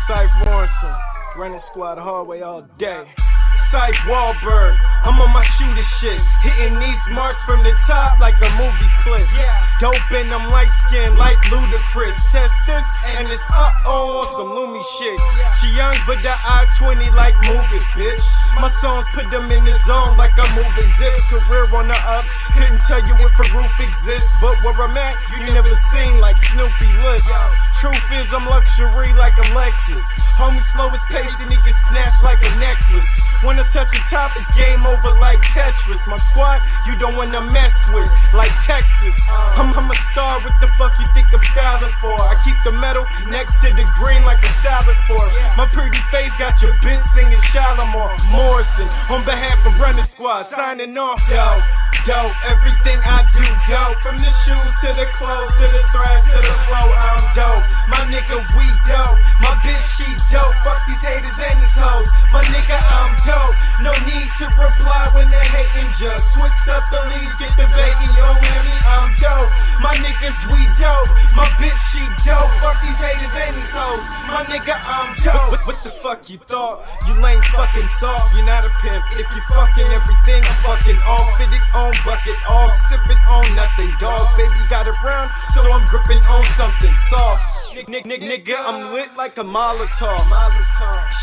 Syph Morrison, running squad hallway all day. Syph Wahlberg, I'm on my shooter shit, hitting these marks from the top like a movie clip. Dope and I'm light skinned like Ludacris. Test this and it's on some Lumi shit. She young but the I-20 like move it, bitch. My songs put them in the zone like I'm moving zips. Career on the up, couldn't tell you if a roof exists, but where I'm at, you never seen like Snoopy looks. Truth is I'm luxury like a Lexus. Homie slow his pace and he get snatched like a necklace. When I touch the top, it's game over like Tetris. My squad, you don't wanna mess with, like Texas. I'm a star, what the fuck you think I'm styling for? I keep the metal next to the green like a salad fork. My pretty face got your bitch singing Shalimar Morrison. On behalf of Running Squad, signing off, dope, everything I do, dope. From the shoes to the clothes, to the thrash, to the flow, I'm dope. My nigga, we dope. My bitch, she dope. Fuck these haters and these hoes. My nigga, I'm dope. No need to reply when they hating, just twist up the leaves, get the bacon, you don't hear me, I'm dope. My niggas, we dope. My bitch, she dope. Fuck these haters and these hoes. My nigga, I'm dope. What the fuck you thought? You lames fucking soft. You're not a pimp. If you fucking everything, I'm fucking off. Fit it on, bucket off. Sipping on nothing, dog. Baby got it round, so I'm gripping on something soft. Nigga, I'm lit like a Molotov.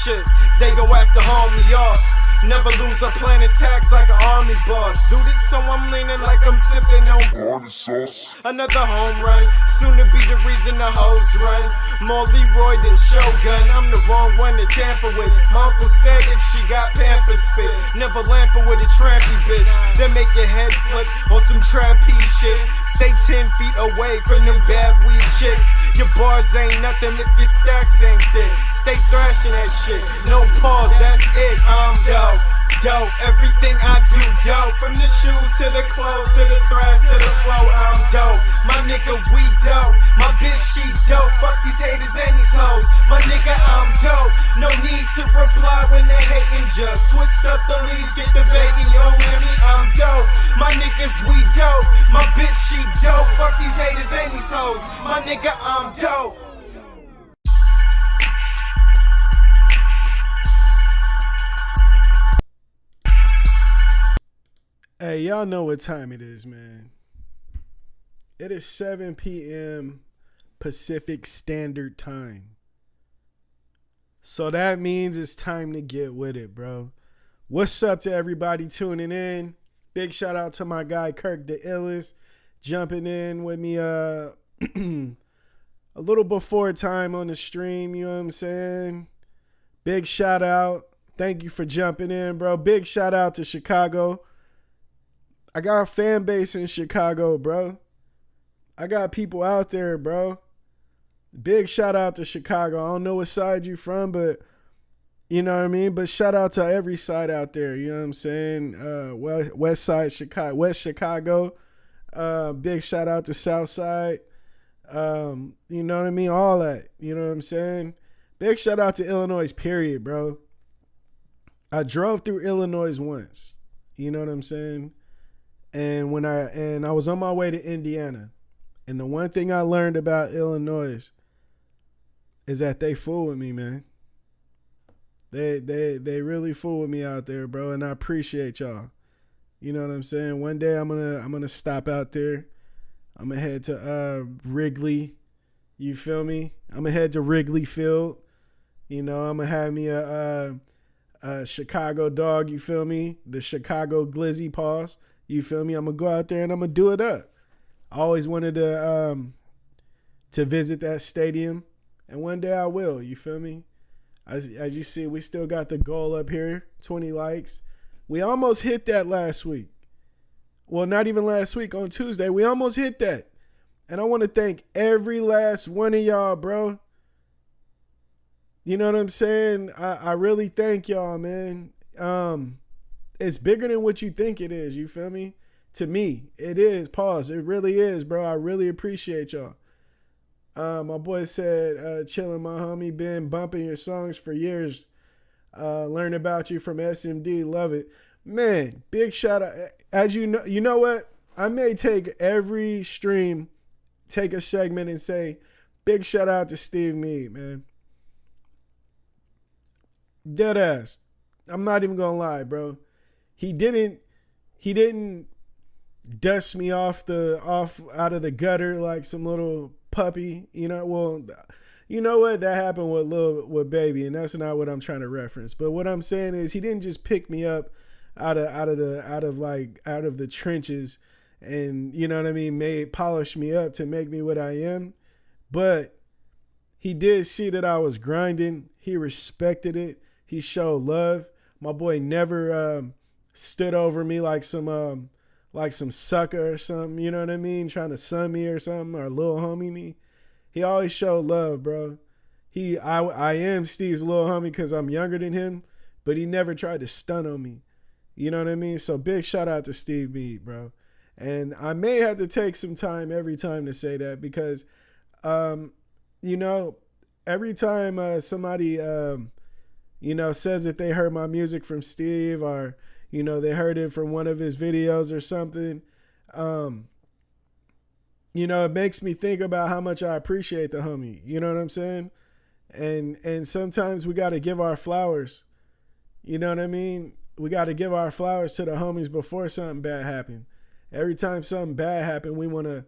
Shit, they go after haul me off. Never lose a planet tax like an army boss. Do this so I'm leaning like I'm sipping on party sauce. Another home run, soon to be the reason the hoes run. More Leroy than Shogun, I'm the wrong one to tamper with. My uncle said if she got Pampers spit, never lamper with a trampy bitch. Then make your head flip on some trapeze shit. Stay 10 feet away from them bad weed chicks. Your bars ain't nothing if your stacks ain't thick. Stay thrashing that shit, no pause, that's it. I'm dope, everything I do dope. From the shoes to the clothes, to the thrash, to the flow, I'm dope. My nigga, we dope. My bitch, she dope. Fuck these haters and these hoes. My nigga, I'm dope. No need to reply when they hating, just twist up the leaves, get the bacon, you don't hear me, I'm dope. My niggas, we dope. My bitch, she dope. Fuck these haters and these hoes. My nigga, I'm dope. Hey, y'all know what time it is, man. It is 7 p.m. Pacific Standard Time. So that means it's time to get with it, bro. What's up to everybody tuning in? Big shout out to my guy Kirk the Illest jumping in with me a little before time on the stream, you know what I'm saying? Big shout out. Thank you for jumping in, bro. Big shout out to Chicago. I got a fan base in Chicago, bro. I got people out there, bro. Big shout out to Chicago. I don't know what side you from, but you know what I mean? But shout out to every side out there, you know what I'm saying? West side Chicago, West Chicago. Big shout out to South side. You know what I mean? All that, you know what I'm saying? Big shout out to Illinois, period, bro. I drove through Illinois once. You know what I'm saying? And I was on my way to Indiana. And the one thing I learned about Illinois is that they fool with me, man. They really fool with me out there, bro, and I appreciate y'all. You know what I'm saying? One day I'm gonna stop out there. I'm gonna head to Wrigley. You feel me? I'm gonna head to Wrigley Field. You know, I'm gonna have me a Chicago dog, you feel me? The Chicago Glizzy Paws. You feel me? I'm going to go out there and I'm going to do it up. I always wanted to visit that stadium. And one day I will. You feel me? As you see, we still got the goal up here. 20 likes. We almost hit that last week. Well, not even last week. On Tuesday. We almost hit that. And I want to thank every last one of y'all, bro. You know what I'm saying? I really thank y'all, man. It's bigger than what you think it is. You feel me? To me, it is. Pause. It really is, bro. I really appreciate y'all. My boy said, chilling, my homie. Been bumping your songs for years. Learn about you from SMD. Love it. Man, big shout out. As you know what? I may take every stream, take a segment and say, big shout out to Steve Meade, man. Dead ass. I'm not even gonna lie, bro. He didn't dust me off out of the gutter like some little puppy. You know, well, you know what? That happened with baby, and that's not what I'm trying to reference. But what I'm saying is he didn't just pick me up out of the trenches and, you know what I mean, polish me up to make me what I am. But he did see that I was grinding. He respected it. He showed love. My boy never stood over me like some sucker or something, you know what I mean? Trying to sun me or something, or little homie me. He always showed love, bro. I am Steve's little homie because I'm younger than him, but he never tried to stun on me. You know what I mean? So big shout out to Steve Meade, bro. And I may have to take some time every time to say that because, you know, every time somebody, you know, says that they heard my music from Steve, or, you know, they heard it from one of his videos or something, you know, it makes me think about how much I appreciate the homie. You know what I'm saying? And sometimes we got to give our flowers. You know what I mean? We got to give our flowers to the homies before something bad happened. Every time something bad happened, we want to,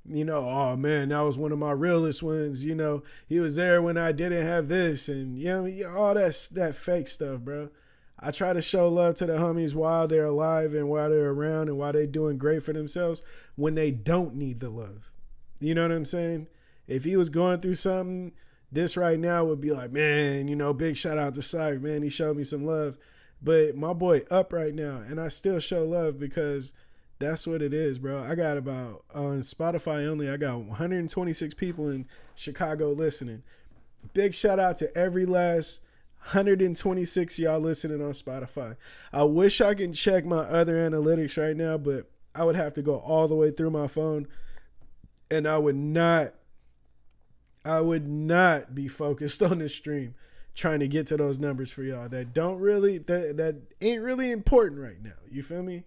you know, oh man, that was one of my realest ones. You know, he was there when I didn't have this, and you know, all that fake stuff, bro. I try to show love to the homies while they're alive and while they're around and while they're doing great for themselves when they don't need the love. You know what I'm saying? If he was going through something, this right now would be like, man, you know, big shout out to Cypher, man. He showed me some love. But my boy up right now, and I still show love because that's what it is, bro. I got about, on Spotify only, I got 126 people in Chicago listening. Big shout out to every last 126 y'all listening on Spotify. I wish I can check my other analytics right now, but I would have to go all the way through my phone, and I would not be focused on this stream trying to get to those numbers for y'all that ain't really important right now. You feel me?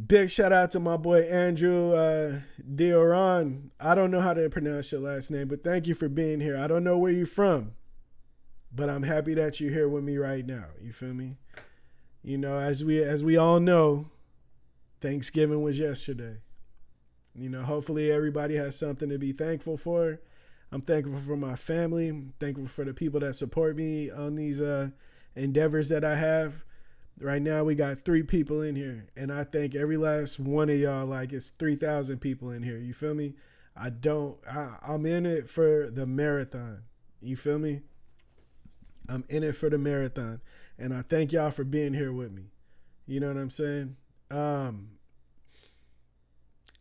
Big shout out to my boy Andrew Dioran. I don't know how to pronounce your last name, but thank you for being here. I don't know where you're from, but I'm happy that you're here with me right now. You feel me? You know, as we all know, Thanksgiving was yesterday. You know, hopefully everybody has something to be thankful for. I'm thankful for my family. I'm thankful for the people that support me on these endeavors that I have. Right now we got 3 people in here, and I thank every last one of y'all like it's 3,000 people in here. You feel me? I'm in it for the marathon. You feel me? I'm in it for the marathon, and I thank y'all for being here with me. You know what I'm saying?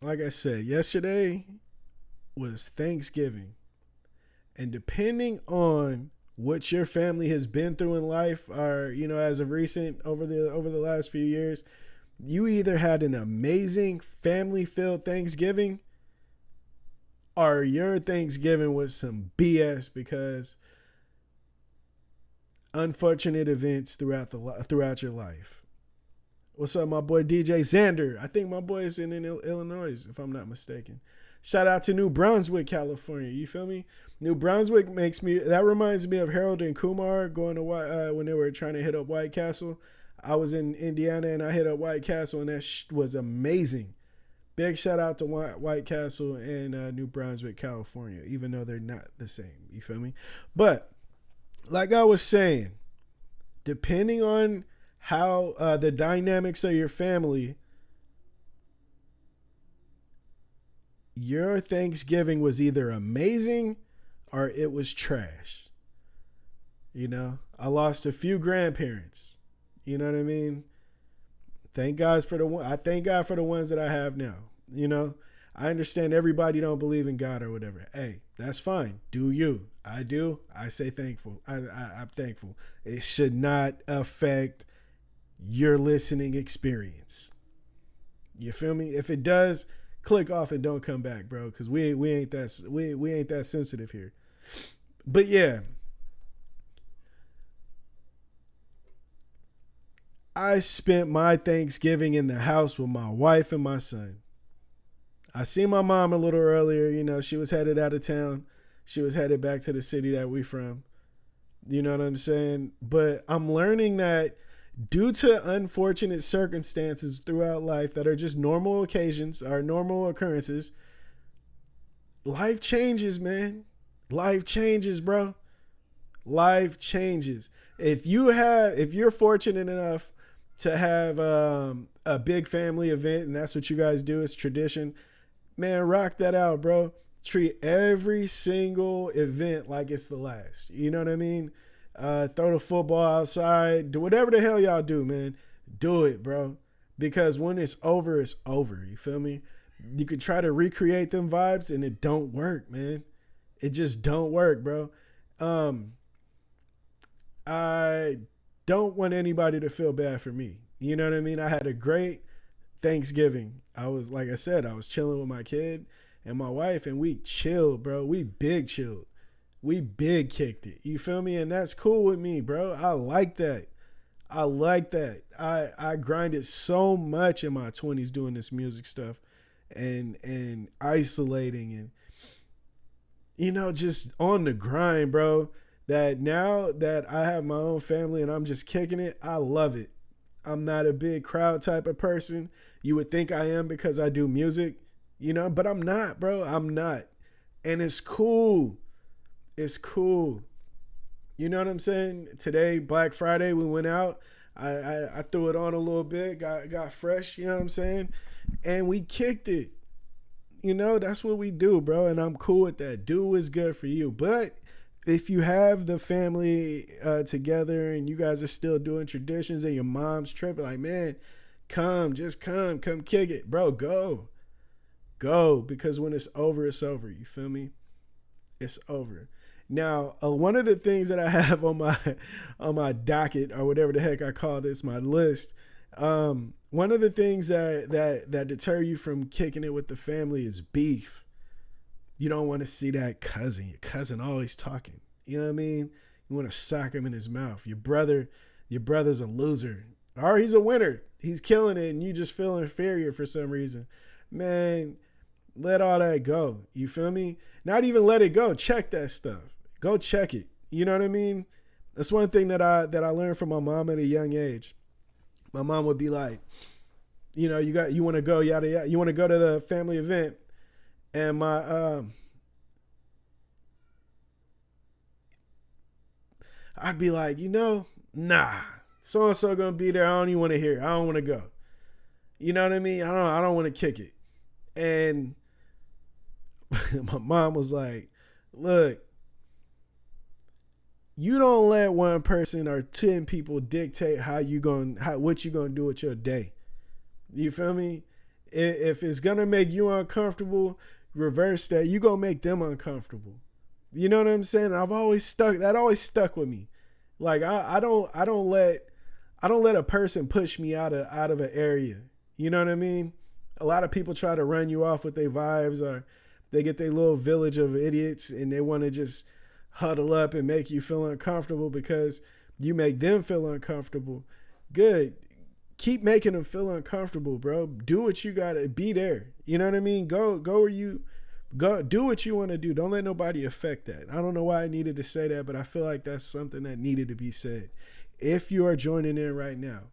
Like I said, yesterday was Thanksgiving. And depending on what your family has been through in life, or, you know, as of recent, over the last few years, you either had an amazing family-filled Thanksgiving, or your Thanksgiving was some BS because unfortunate events throughout your life. What's up, my boy DJ Xander? I think my boy is in Illinois, if I'm not mistaken. Shout out to New Brunswick, California. You feel me? New Brunswick reminds me of Harold and Kumar going to when they were trying to hit up White Castle. I was in Indiana and I hit up White Castle, and that was amazing. Big shout out to White Castle and New Brunswick, California, even though they're not the same. You feel me? But like I was saying, depending on how the dynamics of your family, your Thanksgiving was either amazing or it was trash. You know, I lost a few grandparents. You know what I mean? I thank God for the ones that I have now. You know, I understand everybody don't believe in God or whatever. Hey, that's fine. Do you? I do. I say thankful. I'm thankful. It should not affect your listening experience. You feel me? If it does, click off and don't come back, bro, because we ain't that sensitive here. But yeah, I spent my Thanksgiving in the house with my wife and my son. I seen my mom a little earlier. You know, she was headed out of town. She was headed back to the city that we from. You know what I'm saying? But I'm learning that due to unfortunate circumstances throughout life that are just normal occasions, are normal occurrences, life changes, man. Life changes, bro. Life changes. If you're fortunate enough to have a big family event and that's what you guys do, it's tradition, man, rock that out, bro. Treat every single event like it's the last. You know what I mean? Throw the football outside. Do whatever the hell y'all do, man. Do it, bro. Because when it's over, it's over. You feel me? You could try to recreate them vibes and it don't work, man. It just don't work, bro. I don't want anybody to feel bad for me. You know what I mean? I had a great Thanksgiving. I was, like I said, I was chilling with my kid and my wife, and we chilled, bro. We big chilled. We big kicked it. You feel me? And that's cool with me, bro. I like that. I like that. I grinded so much in my 20s doing this music stuff and isolating and, you know, just on the grind, bro. That now that I have my own family and I'm just kicking it, I love it. I'm not a big crowd type of person. You would think I am because I do music, you know, but I'm not, bro. I'm not. And it's cool. It's cool. You know what I'm saying? Today, Black Friday, we went out. I threw it on a little bit, got fresh, you know what I'm saying? And we kicked it. You know, that's what we do, bro. And I'm cool with that. Do what's good for you. But if you have the family together and you guys are still doing traditions and your mom's tripping, like, man, just come kick it. Bro, go. Because when it's over, it's over. You feel me? It's over. Now, one of the things that I have on my docket, or whatever the heck I call this, my list, one of the things that deter you from kicking it with the family is beef. You don't want to see that cousin. Your cousin always talking. You know what I mean? You want to sock him in his mouth. Your brother's a loser. Or he's a winner. He's killing it and you just feel inferior for some reason. Man, let all that go. You feel me? Not even let it go. Check that stuff. Go check it. You know what I mean? That's one thing that I learned from my mom at a young age. My mom would be like, you know, you want to go yada yada. You want to go to the family event. And my I'd be like, you know, nah, so and so gonna be there. I don't even want to hear it. I don't want to go. You know what I mean? I don't want to kick it. And my mom was like, look, you don't let one person or 10 people dictate what you gonna do with your day. You feel me? If it's gonna make you uncomfortable, reverse that. You gonna make them uncomfortable. You know what I'm saying? I've always always stuck with me. Like I don't let a person push me out of an area. You know what I mean? A lot of people try to run you off with their vibes, or they get their little village of idiots and they want to just huddle up and make you feel uncomfortable because you make them feel uncomfortable. Good. Keep making them feel uncomfortable, bro. Do what you gotta. Be there. You know what I mean? Go where you go. Do what you want to do. Don't let nobody affect that. I don't know why I needed to say that, but I feel like that's something that needed to be said. If you are joining in right now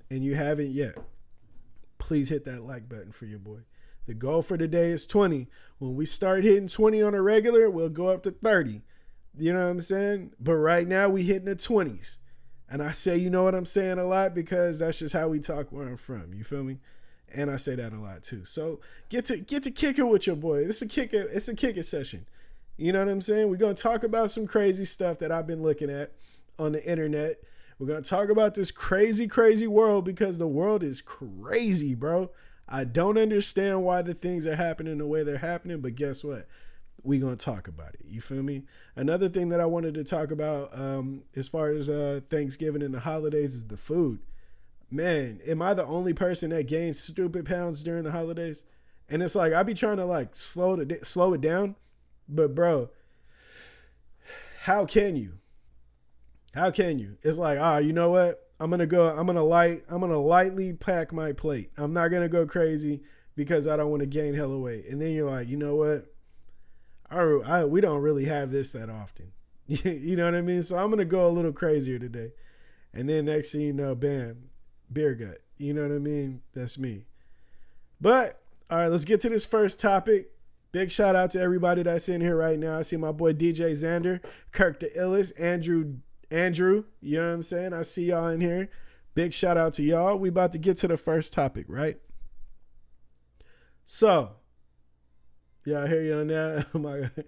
and you haven't yet, please hit that like button for your boy. The goal for today is 20. When we start hitting 20 on a regular, we'll go up to 30. You know what I'm saying? But right now we hitting the 20s. And I say, you know what I'm saying, a lot because that's just how we talk where I'm from. You feel me? And I say that a lot too. So get to kick it with your boy. It's a kick it session. You know what I'm saying? We're going to talk about some crazy stuff that I've been looking at on the internet. We're going to talk about this crazy, crazy world because the world is crazy, bro. I don't understand why the things are happening the way they're happening, but guess what? We're going to talk about it. You feel me? Another thing that I wanted to talk about as far as Thanksgiving and the holidays is the food. Man, am I the only person that gains stupid pounds during the holidays? And it's like, I be trying to like slow it down. But bro, how can you? How can you? It's like, you know what? I'm going to lightly pack my plate. I'm not going to go crazy because I don't want to gain hella weight. And then you're like, you know what? We don't really have this that often. You know what I mean? So I'm going to go a little crazier today. And then next thing you know, bam, beer gut. You know what I mean? That's me. But, all right, let's get to this first topic. Big shout out to everybody that's in here right now. I see my boy DJ Xander, Kirk the Illest, Andrew, you know what I'm saying? I see y'all in here. Big shout out to y'all. We about to get to the first topic, right? So, yeah, I hear you on that.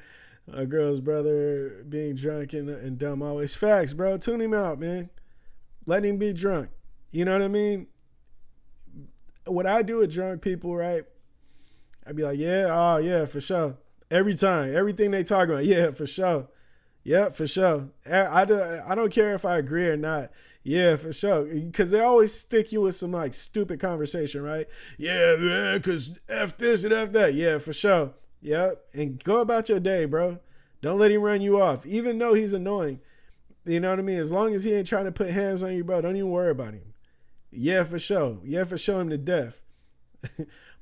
My girl's brother being drunk and dumb always. Facts, bro. Tune him out, man. Let him be drunk. You know what I mean? What I do with drunk people, right? I'd be like, yeah, oh yeah, for sure. Every time, everything they talk about, yeah, for sure. Yeah, for sure. I don't care if I agree or not. Yeah, for sure. Because they always stick you with some like stupid conversation, right? Yeah, because F this and F that. Yeah, for sure. Yeah, and go about your day, bro. Don't let him run you off, even though he's annoying. You know what I mean? As long as he ain't trying to put hands on you, bro, don't even worry about him. Yeah, for sure. Yeah, for sure him to death.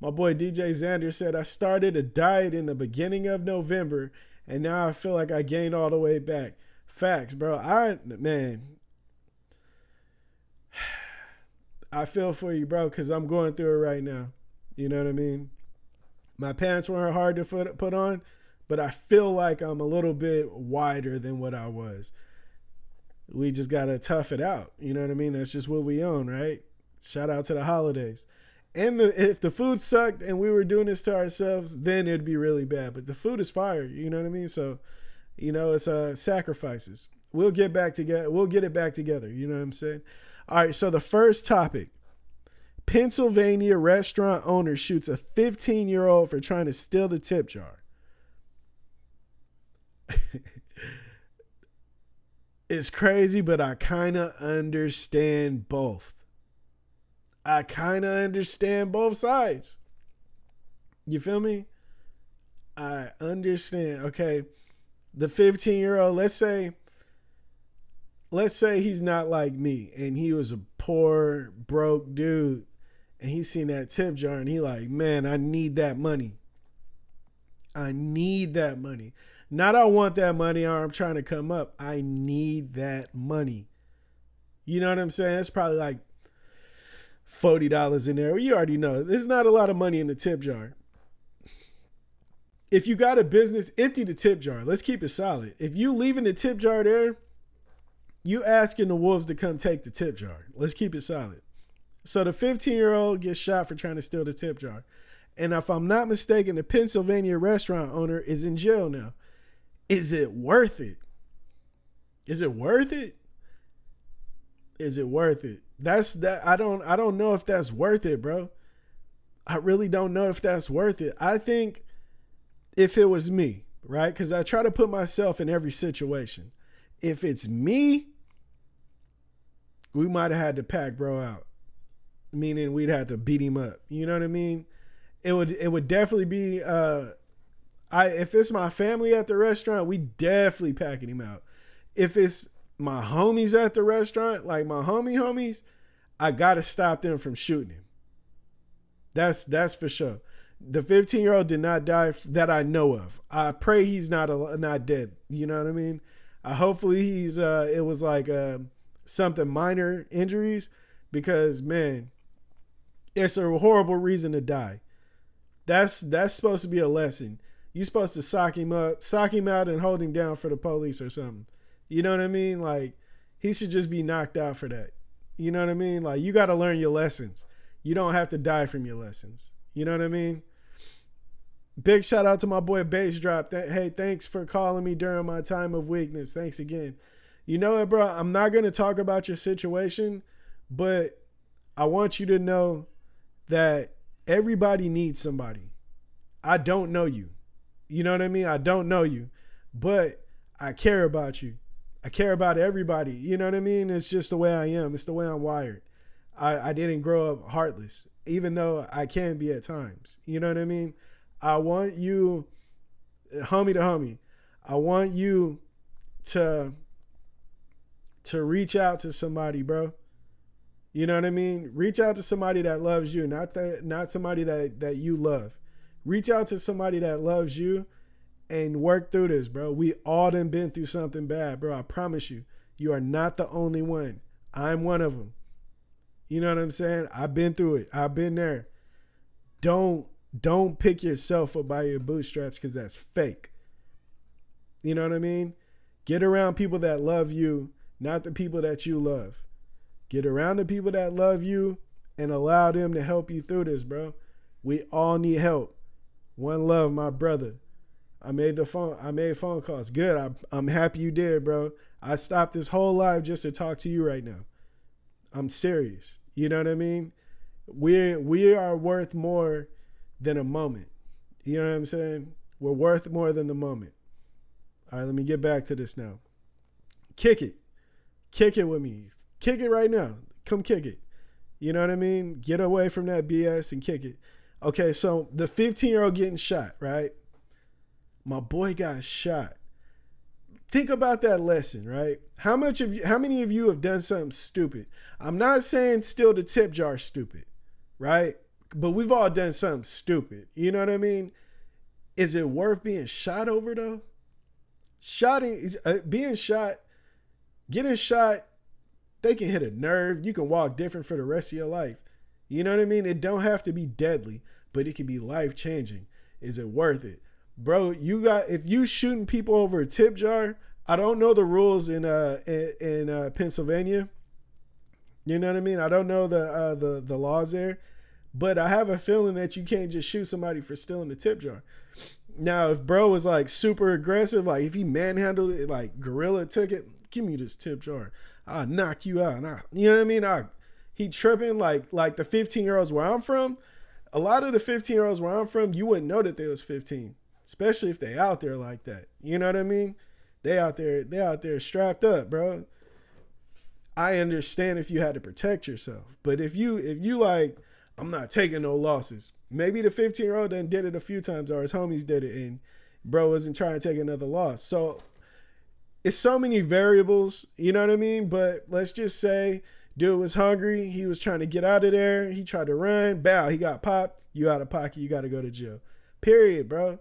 My boy DJ Xander said, I started a diet in the beginning of November, and now I feel like I gained all the way back. Facts, bro. I feel for you, bro, because I'm going through it right now. You know what I mean? My pants weren't hard to put on, but I feel like I'm a little bit wider than what I was. We just got to tough it out. You know what I mean? That's just what we own, right? Shout out to the holidays. And if the food sucked and we were doing this to ourselves, then it'd be really bad. But the food is fire. You know what I mean? So, you know, it's sacrifices. We'll get back together. We'll get it back together. You know what I'm saying? All right. So the first topic, Pennsylvania restaurant owner shoots a 15-year-old for trying to steal the tip jar. It's crazy, but I kind of understand both. I kind of understand both sides. You feel me? I understand. Okay. The 15-year-old, let's say he's not like me and he was a poor, broke dude and he seen that tip jar and he like, man, I need that money. I need that money. Not I want that money or I'm trying to come up. I need that money. You know what I'm saying? It's probably like $40 in there. You already know. There's not a lot of money in the tip jar. If you got a business, empty the tip jar. Let's keep it solid. If you leaving the tip jar there, you asking the wolves to come take the tip jar. Let's keep it solid. So the 15-year-old gets shot for trying to steal the tip jar. And if I'm not mistaken, the Pennsylvania restaurant owner is in jail now. Is it worth it? Is it worth it? Is it worth it? That's that. I don't know if that's worth it, bro. I really don't know if that's worth it. I think if it was me, right? Because I try to put myself in every situation. If it's me, we might have had to pack bro out. Meaning we'd have to beat him up. You know what I mean? It would definitely be if it's my family at the restaurant, we definitely packing him out. If it's my homies at the restaurant, like my homies, I gotta stop them from shooting him. That's for sure. The 15-year-old did not die that I know of. I pray he's not dead. You know what I mean? Hopefully he's it was like something minor injuries, because man, it's a horrible reason to die. That's supposed to be a lesson. You're supposed to sock him out and hold him down for the police or something. You know what I mean? Like, he should just be knocked out for that. You know what I mean? Like, you got to learn your lessons. You don't have to die from your lessons. You know what I mean? Big shout out to my boy Bass Drop. Hey, thanks for calling me during my time of weakness. Thanks again. You know what, bro? I'm not going to talk about your situation, but I want you to know that everybody needs somebody. I don't know you. You know what I mean? I don't know you, but I care about you. I care about everybody. You know what I mean? It's just the way I am. It's the way I'm wired. I didn't grow up heartless, even though I can be at times. You know what I mean? I want you, homie to homie, I want you to reach out to somebody, bro. You know what I mean? Reach out to somebody that loves you, not somebody that you love. Reach out to somebody that loves you and work through this, bro. We all done been through something bad, bro. I promise you. You are not the only one. I'm one of them. You know what I'm saying? I've been through it. I've been there. Don't pick yourself up by your bootstraps, because that's fake. You know what I mean? Get around people that love you, not the people that you love. Get around the people that love you and allow them to help you through this, bro. We all need help. One love, my brother. I made phone calls. Good. I'm happy you did, bro. I stopped this whole live just to talk to you right now. I'm serious. You know what I mean? We are worth more than a moment. You know what I'm saying? We're worth more than the moment. All right, let me get back to this now. Kick it. Kick it with me. Kick it right now. Come kick it. You know what I mean? Get away from that BS and kick it. Okay, so the 15-year-old getting shot, right? My boy got shot. Think about that lesson, right? How many of you have done something stupid? I'm not saying steal the tip jar stupid, right? But we've all done something stupid. You know what I mean? Is it worth being shot over though? Being shot, getting shot, they can hit a nerve. You can walk different for the rest of your life. You know what I mean? It don't have to be deadly, but it can be life-changing. Is it worth it? Bro, if you shooting people over a tip jar, I don't know the rules in Pennsylvania. You know what I mean? I don't know the laws there, but I have a feeling that you can't just shoot somebody for stealing the tip jar. Now, if bro was like super aggressive, like if he manhandled it, like gorilla took it, give me this tip jar, I'll knock you out. You know what I mean? He tripping like the 15-year-olds where I'm from. A lot of the 15-year-olds where I'm from, you wouldn't know that they was 15. Especially if they out there like that. You know what I mean? They out there strapped up, bro. I understand if you had to protect yourself. But if you like, I'm not taking no losses. Maybe the 15-year-old done did it a few times, or his homies did it, and bro wasn't trying to take another loss. So it's so many variables, you know what I mean? But let's just say dude was hungry. He was trying to get out of there. He tried to run. Bow, he got popped. You out of pocket. You got to go to jail. Period, bro.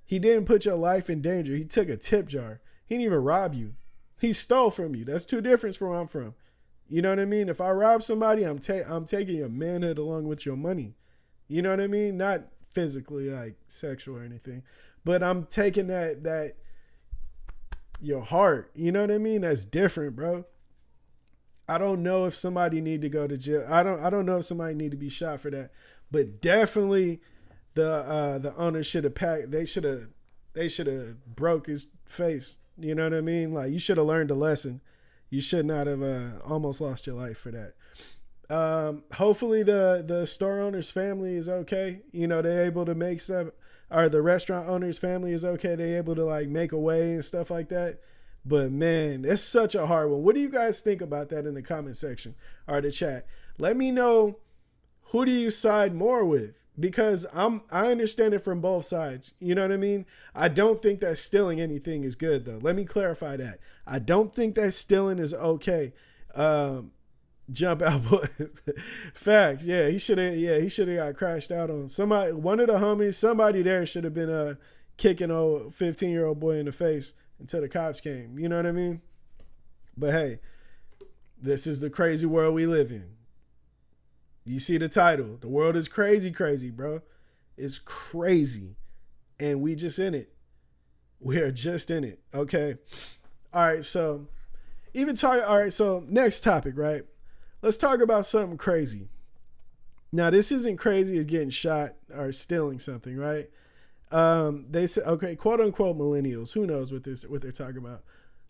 He didn't put your life in danger. He took a tip jar. He didn't even rob you. He stole from you. That's two different from where I'm from. You know what I mean? If I rob somebody, I'm taking your manhood along with your money. You know what I mean? Not physically, like sexual or anything, but I'm taking that your heart. You know what I mean? That's different, bro. I don't know if somebody need to go to jail. I don't know if somebody need to be shot for that, but definitely the owner should have packed. They should have broke his face. You know what I mean? Like, you should have learned a lesson. You should not have almost lost your life for that. Hopefully the store owner's family is okay. You know, they're able to make some, or the restaurant owner's family is okay. They're able to like make a way and stuff like that. But man, it's such a hard one. What do you guys think about that in the comment section or the chat? Let me know, who do you side more with? Because I understand it from both sides. You know what I mean? I don't think that stealing anything is good though. Let me clarify that. I don't think that stealing is okay. Jump out, boys. Facts. Yeah, he should have got crashed out on. Somebody, one of the homies, somebody there should have been kicking old 15-year-old boy in the face until the cops came. You know what I mean? But hey, this is the crazy world we live in. You see the title. The world is crazy, crazy, bro. It's crazy. And we just in it. We are just in it. Okay. All right. So next topic, right? Let's talk about something crazy. Now, this isn't crazy as getting shot or stealing something, right? They say, okay, quote unquote millennials. Who knows what they're talking about?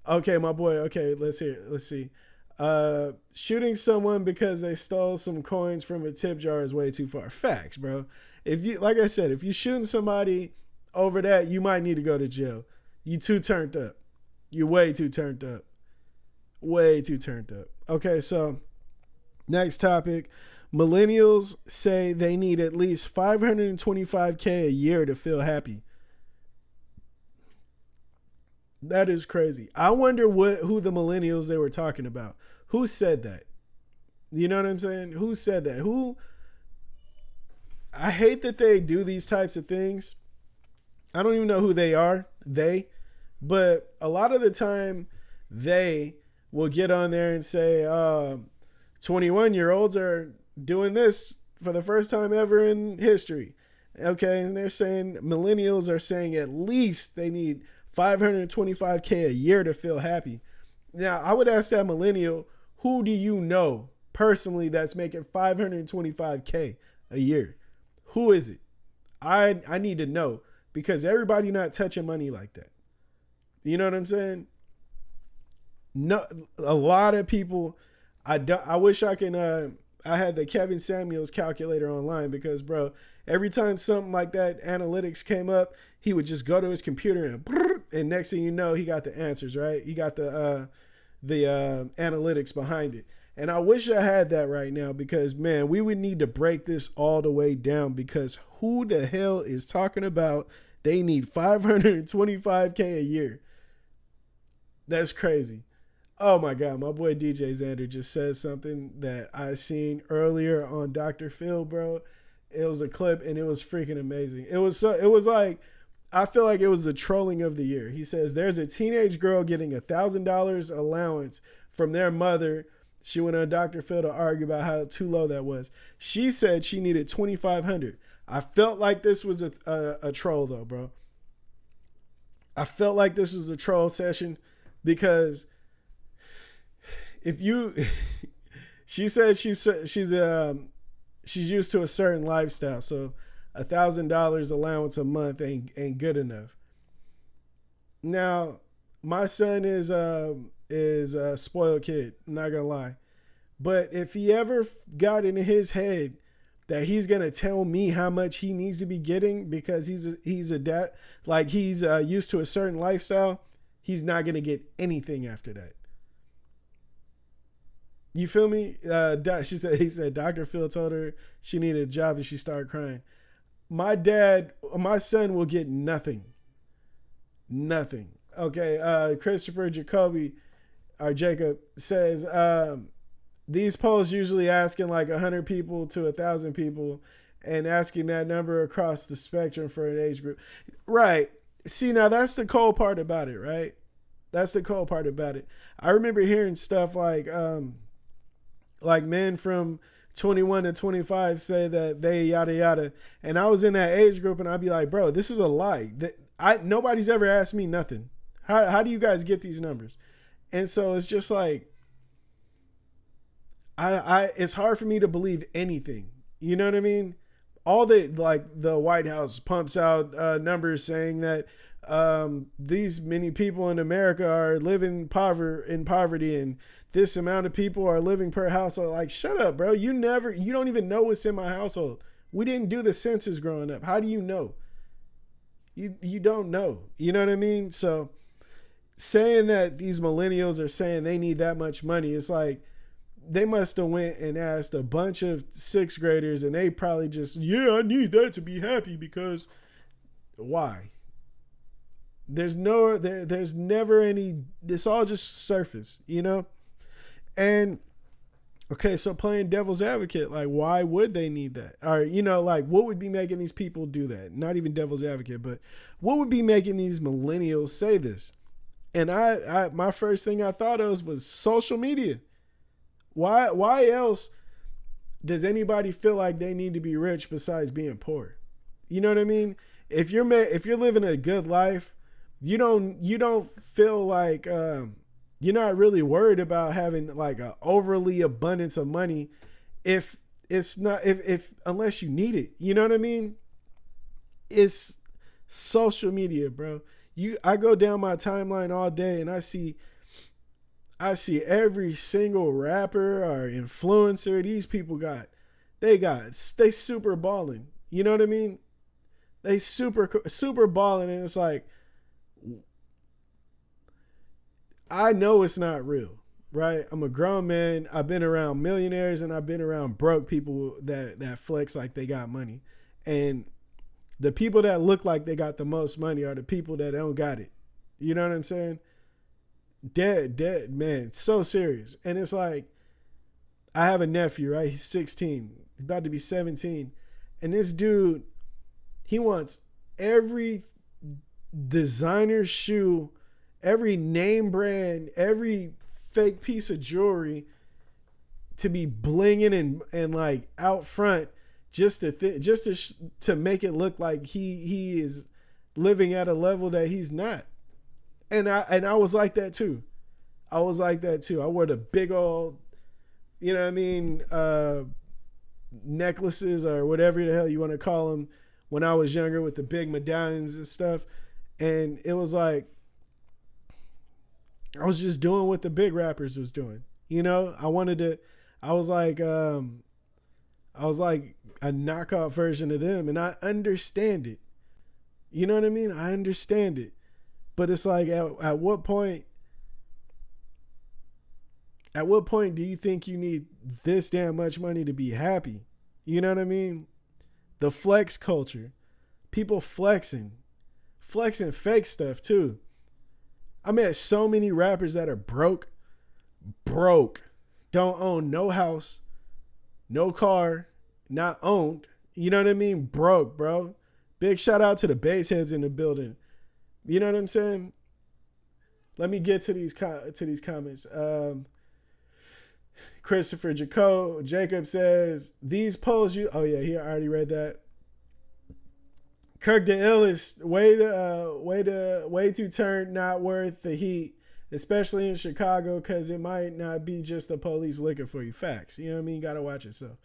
Okay, my boy. Okay, let's see. Shooting someone because they stole some coins from a tip jar is way too far. Facts, bro. If you, like I said, if you shooting somebody over that, you might need to go to jail. You too turned up. You're way too turned up. Way too turned up. Okay, so next topic. Millennials say they need at least $525K a year to feel happy. That is crazy. I wonder who the millennials they were talking about. Who said that? You know what I'm saying? Who said that? I hate that they do these types of things. I don't even know who they are, but a lot of the time they will get on there and say 21-year-olds are doing this for the first time ever in history. Okay, and they're saying millennials are saying at least they need $525K a year to feel happy. Now, I would ask that millennial, who do you know personally that's making $525K a year? Who is it? I need to know, because everybody not touching money like that. You know what I'm saying? No, a lot of people. I wish I can. I had the Kevin Samuels calculator online, because, bro, every time something like that analytics came up, he would just go to his computer and next thing you know, he got the answers, right? He got the analytics behind it. And I wish I had that right now, because, man, we would need to break this all the way down, because who the hell is talking about they need $525K a year? That's crazy. Oh my God, my boy DJ Xander just said something that I seen earlier on Dr. Phil, bro. It was a clip and it was freaking amazing. It was like, I feel like it was the trolling of the year. He says there's a teenage girl getting $1,000 allowance from their mother. She went on Dr. Phil to argue about how too low that was. She said she needed $2,500. I felt like this was a troll though, bro. I felt like this was a troll session, because if you, she said she's used to a certain lifestyle, so $1,000 allowance a month ain't good enough. Now, my son is a spoiled kid, I'm not gonna lie, but if he ever got in his head that he's gonna tell me how much he needs to be getting because he's a dad, like he's used to a certain lifestyle, he's not gonna get anything after that. You feel me? He said Dr. Phil told her she needed a job and she started crying. My son will get nothing. Nothing. Okay. Christopher Jacoby, or Jacob, says these polls usually asking like 100 people to 1,000 people, and asking that number across the spectrum for an age group. Right. See, now that's the cold part about it, right? That's the cold part about it. I remember hearing stuff like men from 21 to 25 say that they yada yada, and I was in that age group, and I'd be like, bro, this is a lie. Nobody's ever asked me nothing. How do you guys get these numbers? And so it's just like, it's hard for me to believe anything. You know what I mean? All the White House pumps out numbers saying that these many people in America are living in poverty, and this amount of people are living per household. Like, shut up, bro. You don't even know what's in my household. We didn't do the census growing up. How do you know? You don't know. You know what I mean? So saying that these millennials are saying they need that much money, it's like they must have went and asked a bunch of sixth graders, and they probably just, yeah, I need that to be happy, because why? There's never any, it's all just surface, you know? And okay, so playing devil's advocate, like, why would they need that? Or, you know, like, what would be making these people do that? Not even devil's advocate, but what would be making these millennials say this? And my first thing I thought of was social media. Why else does anybody feel like they need to be rich besides being poor? You know what I mean? If you're living a good life, you don't feel like you're not really worried about having like an overly abundance of money if unless you need it. You know what I mean? It's social media, bro. I go down my timeline all day and I see every single rapper or influencer these people they super balling. You know what I mean? They super balling, and it's like, I know it's not real, right? I'm a grown man. I've been around millionaires and I've been around broke people that flex like they got money. And the people that look like they got the most money are the people that don't got it. You know what I'm saying? Dead, man. It's so serious. And it's like, I have a nephew, right? He's 16. He's about to be 17. And this dude, he wants every designer shoe, every name brand, every fake piece of jewelry to be blinging and like out front just to make it look like he is living at a level that he's not. And I was like that too. I wore the big old, you know what I mean, necklaces or whatever the hell you want to call them when I was younger with the big medallions and stuff. And it was like, I was just doing what the big rappers was doing. You know, I was like a knockoff version of them, and I understand it. You know what I mean? I understand it. But it's like, at what point do you think you need this damn much money to be happy? You know what I mean? The flex culture. People flexing fake stuff too. I met so many rappers that are broke, don't own no house, no car, not owned. You know what I mean? Broke, bro. Big shout out to the bass heads in the building. You know what I'm saying? Let me get to these comments. Christopher Jacob says, these polls oh yeah, here, I already read that. Kirk the illest, way to turn not worth the heat, especially in Chicago, because it might not be just the police looking for you. Facts. You know what I mean? You got to watch yourself.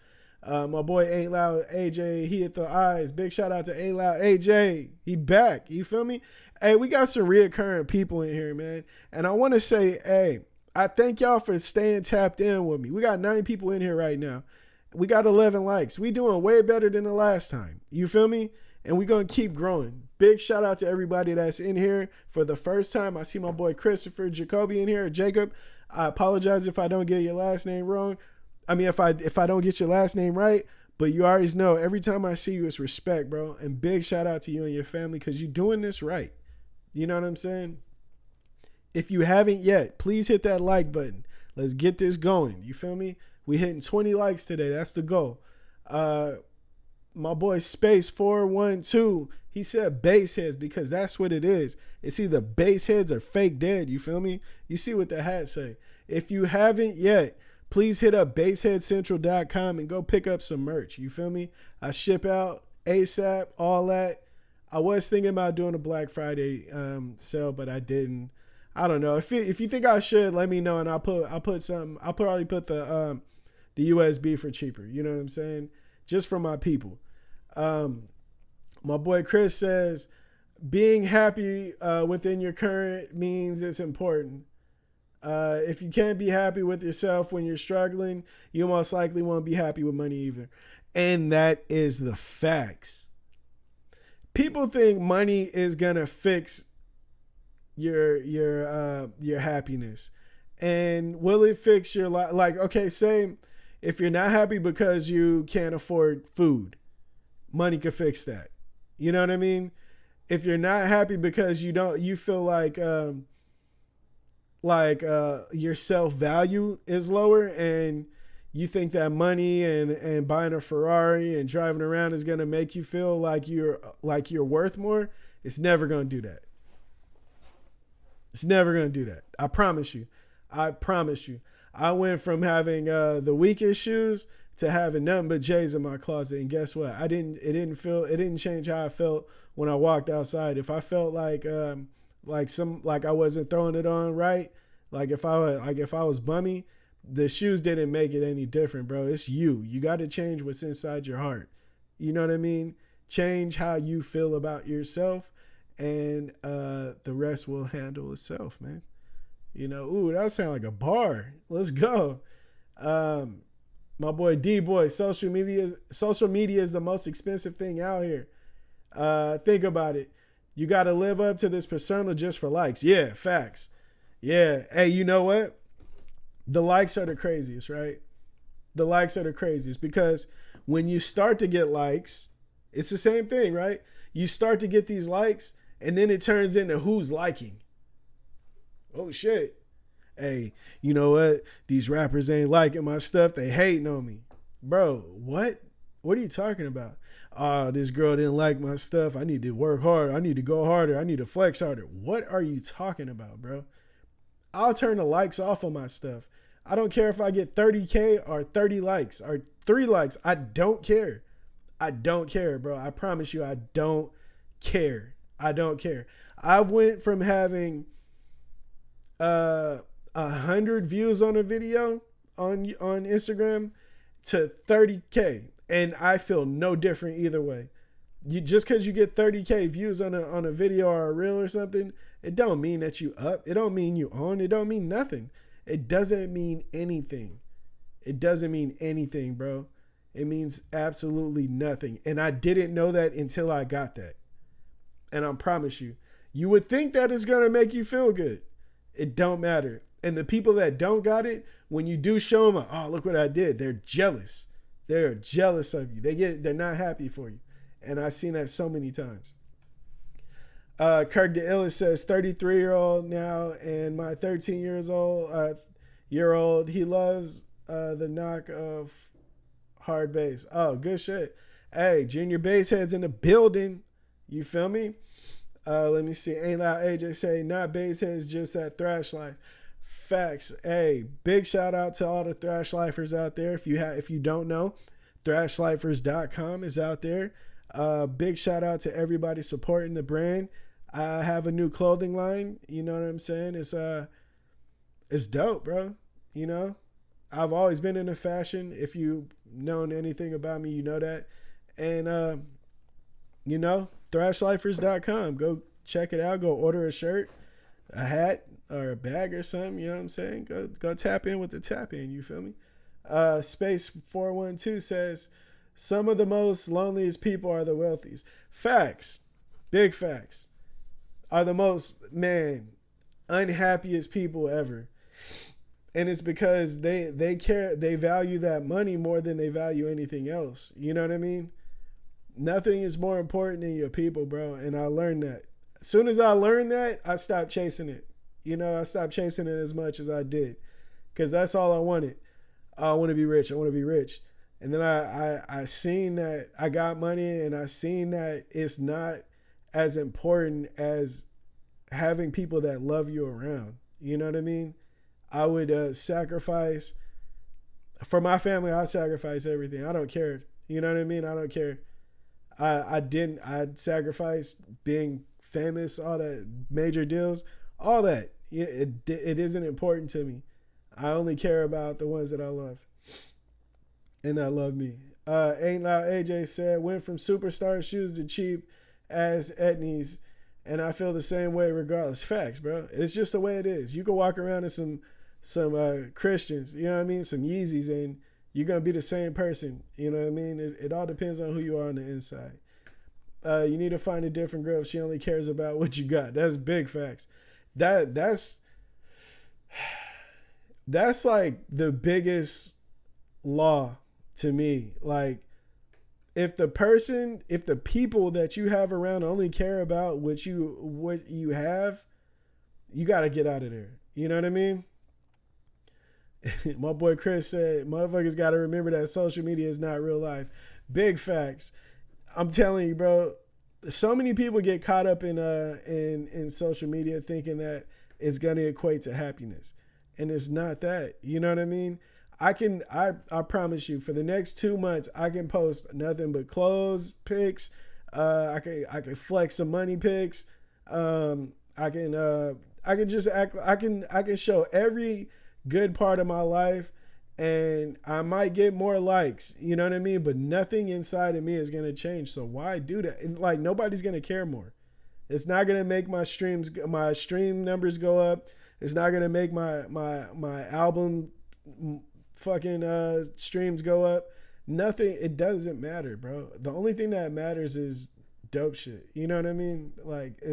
My boy Ain't Loud AJ, he hit the eyes. Big shout out to Ain't Loud AJ. He back. You feel me? Hey, we got some reoccurring people in here, man. And I want to say, hey, I thank y'all for staying tapped in with me. We got 9 people in here right now. We got 11 likes. We doing way better than the last time. You feel me? And we're going to keep growing. Big shout out to everybody that's in here for the first time. I see my boy Christopher Jacoby in here. Jacob, I apologize if I don't get your last name wrong. I mean, if I don't get your last name right, but you already know every time I see you, it's respect, bro. And big shout out to you and your family because you're doing this right. You know what I'm saying? If you haven't yet, please hit that like button. Let's get this going. You feel me? We hitting 20 likes today. That's the goal. My boy Space 412, he said bass heads because that's what it is. It's either bass heads or fake dead. You feel me? You see what the hat say. If you haven't yet, please hit up bassheadcentral.com and go pick up some merch. You feel me? I ship out ASAP, all that. I was thinking about doing a Black Friday sale, but I didn't. I don't know. If you think I should, let me know, and I'll probably put the USB for cheaper. You know what I'm saying? Just for my people. My boy Chris says, being happy within your current means it's important. If you can't be happy with yourself when you're struggling, you most likely won't be happy with money either. And that is the facts. People think money is gonna fix your happiness. And will it fix your life? Like, okay, say if you're not happy because you can't afford food, money could fix that. You know what I mean? If you're not happy because you feel like your self-value is lower and you think that money and buying a Ferrari and driving around is going to make you feel like you're worth more, it's never going to do that. It's never going to do that. I promise you. I went from having the weakest shoes to having nothing but J's in my closet. And guess what? It didn't change how I felt when I walked outside. If I felt like I wasn't throwing it on right, like if I was bummy, the shoes didn't make it any different, bro. It's you. You got to change what's inside your heart. You know what I mean? Change how you feel about yourself, and the rest will handle itself, man. You know, ooh, that sound like a bar. Let's go. My boy D-Boy, social media is the most expensive thing out here. Think about it. You got to live up to this persona just for likes. Yeah, facts. Yeah. Hey, you know what? The likes are the craziest, right? The likes are the craziest because when you start to get likes, it's the same thing, right? You start to get these likes and then it turns into who's liking. Oh, shit. Hey, you know what? These rappers ain't liking my stuff. They hating on me. Bro, what? What are you talking about? oh, this girl didn't like my stuff. I need to work harder. I need to go harder. I need to flex harder. What are you talking about, bro? I'll turn the likes off on my stuff. I don't care if I get 30K or 30 likes or 3 likes. I don't care. I don't care, bro. I promise you, I don't care. I don't care. I've went from having 100 views on a video on Instagram to 30K, and I feel no different either way. You just because you get 30K views on a video or a reel or something, it don't mean that you up. It don't mean you on. It don't mean nothing. It doesn't mean anything. It doesn't mean anything, bro. It means absolutely nothing. And I didn't know that until I got that. And I promise you, you would think that it's going to make you feel good. It don't matter. And the people that don't got it, when you do show them, oh, look what I did, they're jealous. They're jealous of you. They're not happy for you. And I've seen that so many times. Kirk DeIllis says, 33-year-old now, and my 13-year-old, he loves the knock of hard bass. Oh, good shit. Hey, Junior Basshead's in the building. You feel me? Let me see. Ain't Loud AJ say, not Bassheads, just that thrash life. Facts. Hey, big shout out to all the thrash lifers out there. If you don't know, thrashlifers.com is out there. Big shout out to everybody supporting the brand. I have a new clothing line. You know what I'm saying? It's dope, bro. You know, I've always been into fashion. If you've known anything about me, you know that. And, you know, thrashlifers.com. Go check it out. Go order a shirt, a hat, or a bag or something. You know what I'm saying? Go tap in with the tap in. You feel me? Space 412 says, some of the most loneliest people are the wealthiest. Facts. Big facts. Are the most, unhappiest people ever. And it's because they care, they value that money more than they value anything else. You know what I mean? Nothing is more important than your people, bro. And I learned that. As soon as I learned that, I stopped chasing it. You know, I stopped chasing it as much as I did. Because that's all I wanted. I want to be rich. I want to be rich. And then I seen that I got money, and I seen that it's not as important as having people that love you around. You know what I mean? I would sacrifice for my family. I'd sacrifice everything. I don't care. You know what I mean? I don't care. I'd sacrifice being famous, all that major deals, all that. It isn't important to me. I only care about the ones that I love and that love me. Ain't Loud AJ said, went from superstar shoes to cheap as Etnies, and I feel the same way regardless. Facts, bro. It's just the way it is. You can walk around in some Christians, you know what I mean, some Yeezys, and you're going to be the same person. You know what I mean? It all depends on who you are on the inside. You need to find a different girl if she only cares about what you got. That's big facts. That's like the biggest law to me. Like, if the people that you have around only care about what you have, you got to get out of there. You know what I mean? My boy Chris said, motherfuckers got to remember that social media is not real life. Big facts. I'm telling you, bro, so many people get caught up in social media thinking that it's going to equate to happiness. And it's not that. You know what I mean? I promise you, for the next 2 months, I can post nothing but clothes pics. I can flex some money pics. I can just act. I can show every good part of my life, and I might get more likes. You know what I mean? But nothing inside of me is gonna change. So why do that? And like, nobody's gonna care more. It's not gonna make my stream numbers go up. It's not gonna make my album fucking streams go up. Nothing. It doesn't matter, bro. The only thing that matters is dope shit. You know what I mean? Like,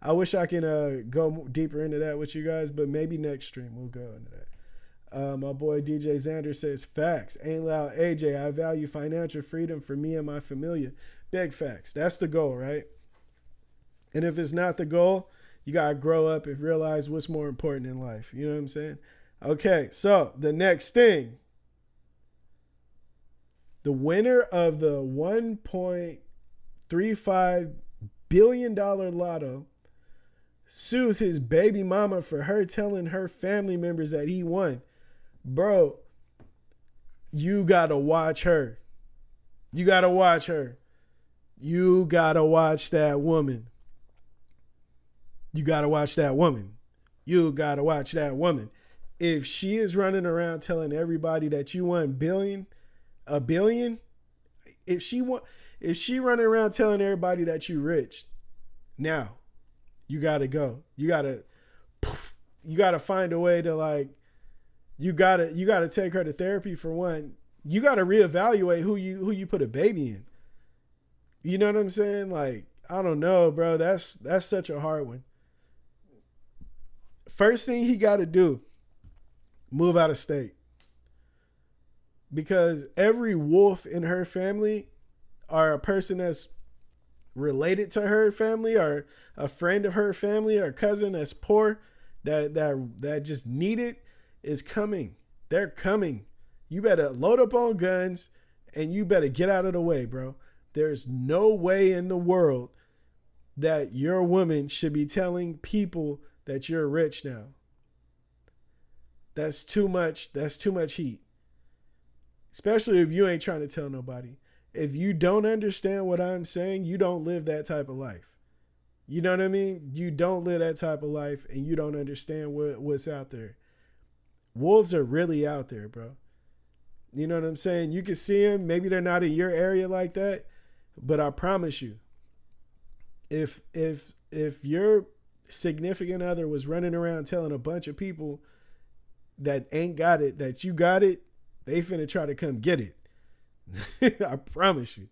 I wish I can go deeper into that with you guys, but maybe next stream we'll go into that. My boy DJ Xander says, facts. Ain't Loud AJ, I value financial freedom for me and my familia. Big facts. That's the goal, right? And if it's not the goal, you got to grow up and realize what's more important in life. You know what I'm saying? Okay, so the next thing The winner of the $1.35 billion lotto sues his baby mama for her telling her family members that he won. Bro, you gotta watch her. You gotta watch her. You gotta watch that woman. You gotta watch that woman. You gotta watch that woman. If she is running around telling everybody that you won a billion, if she running around telling everybody that you rich, now you gotta go. You gotta find a way to, like, you gotta take her to therapy for one. You gotta reevaluate who you put a baby in. You know what I'm saying? Like, I don't know, bro. That's such a hard one. First thing he got to do, move out of state. Because every wolf in her family, or a person that's related to her family, or a friend of her family, or cousin that's poor, that just need it, is coming. They're coming. You better load up on guns and you better get out of the way, bro. There's no way in the world that your woman should be telling people that you're rich now. That's too much. That's too much heat. Especially if you ain't trying to tell nobody. If you don't understand what I'm saying, you don't live that type of life. You know what I mean? You don't live that type of life, and you don't understand what's out there. Wolves are really out there, bro. You know what I'm saying? You can see them. Maybe they're not in your area like that, but I promise you, if your significant other was running around telling a bunch of people that ain't got it, that you got it, they finna try to come get it. I promise you.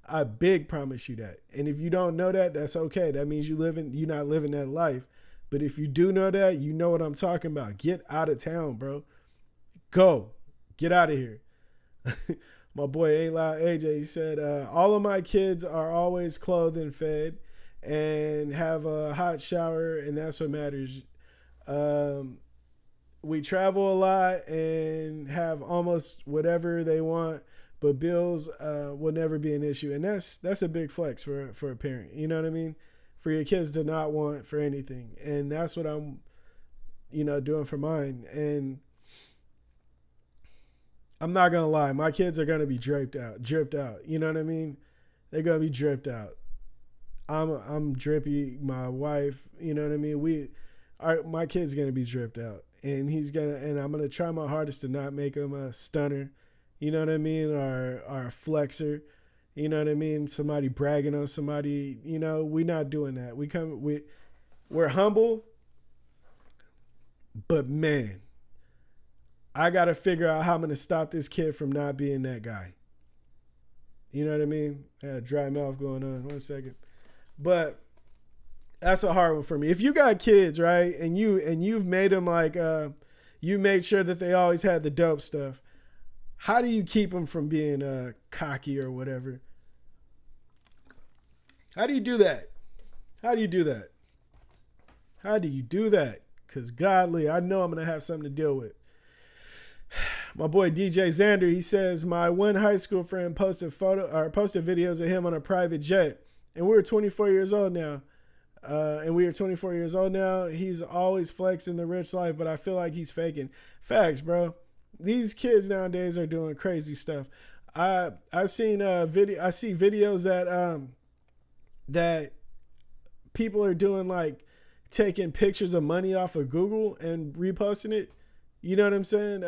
I big promise you that. And if you don't know that, that's okay. That means you're not living that life. But if you do know that, you know what I'm talking about. Get out of town, bro. Go. Get out of here. My boy A Loud AJ, he said, all of my kids are always clothed and fed and have a hot shower, and that's what matters. We travel a lot and have almost whatever they want, but bills will never be an issue. And that's a big flex for a parent. You know what I mean? For your kids to not want for anything. And that's what I'm, doing for mine. And I'm not going to lie. My kids are going to be dripped out. You know what I mean? They're going to be dripped out. I'm drippy. My wife, you know what I mean? My kid's going to be dripped out. And I'm going to try my hardest to not make him a stunner. You know what I mean? Or a flexer. You know what I mean? Somebody bragging on somebody. We're not doing that. We're humble. But man, I got to figure out how I'm going to stop this kid from not being that guy. You know what I mean? I had a dry mouth going on. 1 second. But that's a hard one for me. If you got kids, right, and you've made them like, you made sure that they always had the dope stuff. How do you keep them from being cocky or whatever? How do you do that? How do you do that? How do you do that? Because godly, I know I'm going to have something to deal with. My boy DJ Xander, he says, my one high school friend posted videos of him on a private jet. And we're 24 years old now. He's always flexing the rich life, but I feel like he's faking. Facts, bro. These kids nowadays are doing crazy stuff. I see videos that people are doing, like taking pictures of money off of Google and reposting it. You know what I'm saying?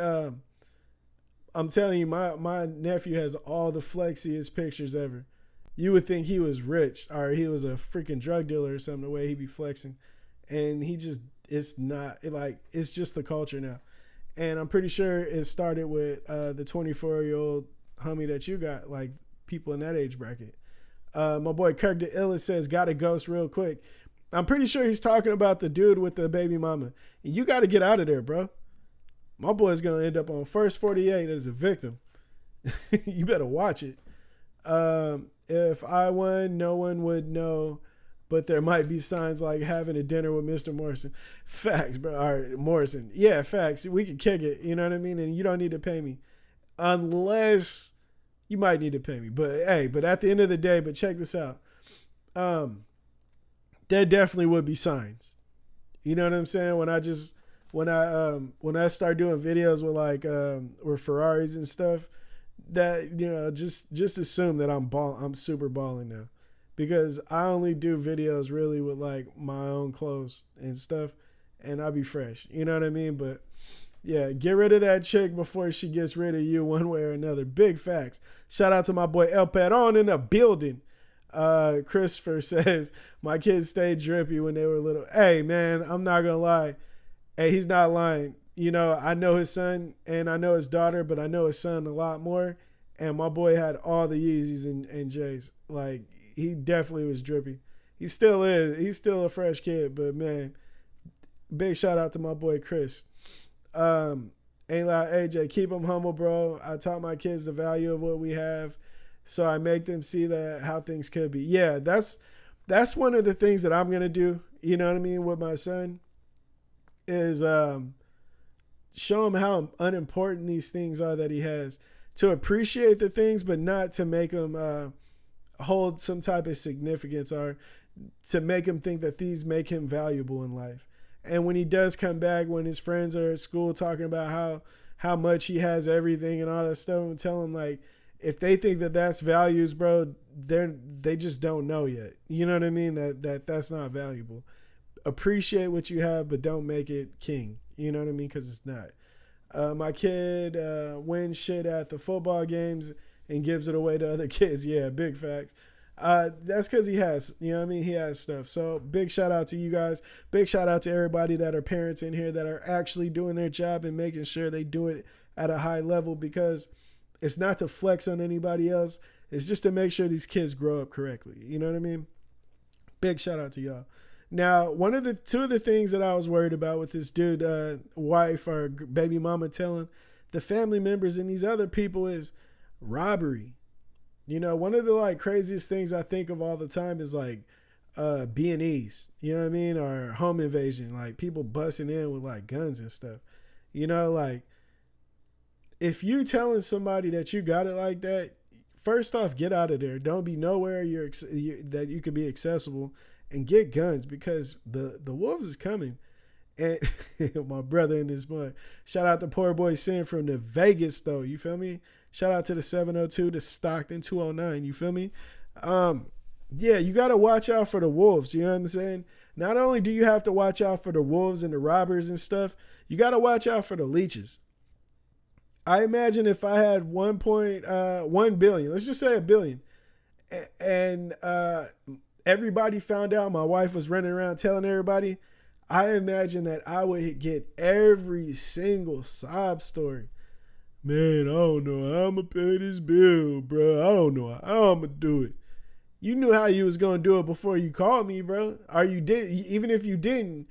I'm telling you, my nephew has all the flexiest pictures ever. You would think he was rich or he was a freaking drug dealer or something, the way he be flexing. And it's just the culture now. And I'm pretty sure it started with the 24-year-old homie that you got, like people in that age bracket. My boy Kirk the Illest says, got a ghost real quick. I'm pretty sure he's talking about the dude with the baby mama. And you got to get out of there, bro. My boy's going to end up on first 48 as a victim. You better watch it. If I won, no one would know, but there might be signs like having a dinner with Mr. Morrison. Facts, bro. All right, Morrison. Yeah, facts. We can kick it. You know what I mean? And you don't need to pay me unless You might need to pay me, but hey, but at the end of the day, but check this out. There definitely would be signs. You know what I'm saying? When I start doing videos with like with Ferraris and stuff, that just assume that I'm super balling now, because I only do videos really with like my own clothes and stuff, and I'll be fresh. You know what I mean? But yeah, get rid of that chick before she gets rid of you one way or another. Big facts. Shout out to my boy El Peron in the building. Christopher says my kids stayed drippy when they were little. Hey man, I'm not gonna lie. Hey, he's not lying. I know his son and I know his daughter, but I know his son a lot more. And my boy had all the Yeezys and J's. Like, he definitely was drippy. He still is. He's still a fresh kid, but man, big shout out to my boy Chris. Ain't loud AJ, keep them humble, bro. I taught my kids the value of what we have, so I make them see that how things could be. Yeah, that's one of the things that I'm gonna do. You know what I mean, with my son, is show him how unimportant these things are that he has. To appreciate the things, but not to make him hold some type of significance, or to make him think that these make him valuable in life. And when he does come back, when his friends are at school talking about how much he has everything and all that stuff, and tell him, like, if they think that that's values, bro, they just don't know yet. You know what I mean? That's not valuable. Appreciate what you have, but don't make it king. You know what I mean? Because it's not. My kid wins shit at the football games and gives it away to other kids. Yeah, big facts. That's because he has, you know what I mean? He has stuff. So big shout out to you guys. Big shout out to everybody that are parents in here that are actually doing their job and making sure they do it at a high level, because it's not to flex on anybody else. It's just to make sure these kids grow up correctly. You know what I mean? Big shout out to y'all. Now, two of the things that I was worried about with this dude, wife or baby mama telling the family members and these other people is robbery. One of the like craziest things I think of all the time is like B&Es, you know what I mean? Or home invasion, like people busting in with like guns and stuff. Like if you telling somebody that you got it like that, first off, get out of there. Don't be nowhere that you could be accessible, and get guns, because the wolves is coming. And my brother in this mud. Shout out to poor boy Sin from the Vegas though. You feel me? Shout out to the 702, the Stockton 209. You feel me? Yeah, you got to watch out for the wolves. You know what I'm saying? Not only do you have to watch out for the wolves and the robbers and stuff, you got to watch out for the leeches. I imagine if I had 1 billion, let's just say $1 billion, and everybody found out my wife was running around telling everybody, I imagine that I would get every single sob story. Man, I don't know how I'm going to pay this bill, bro. I don't know how I'm going to do it. You knew how you was going to do it before you called me, bro. Or you did. Even if you didn't,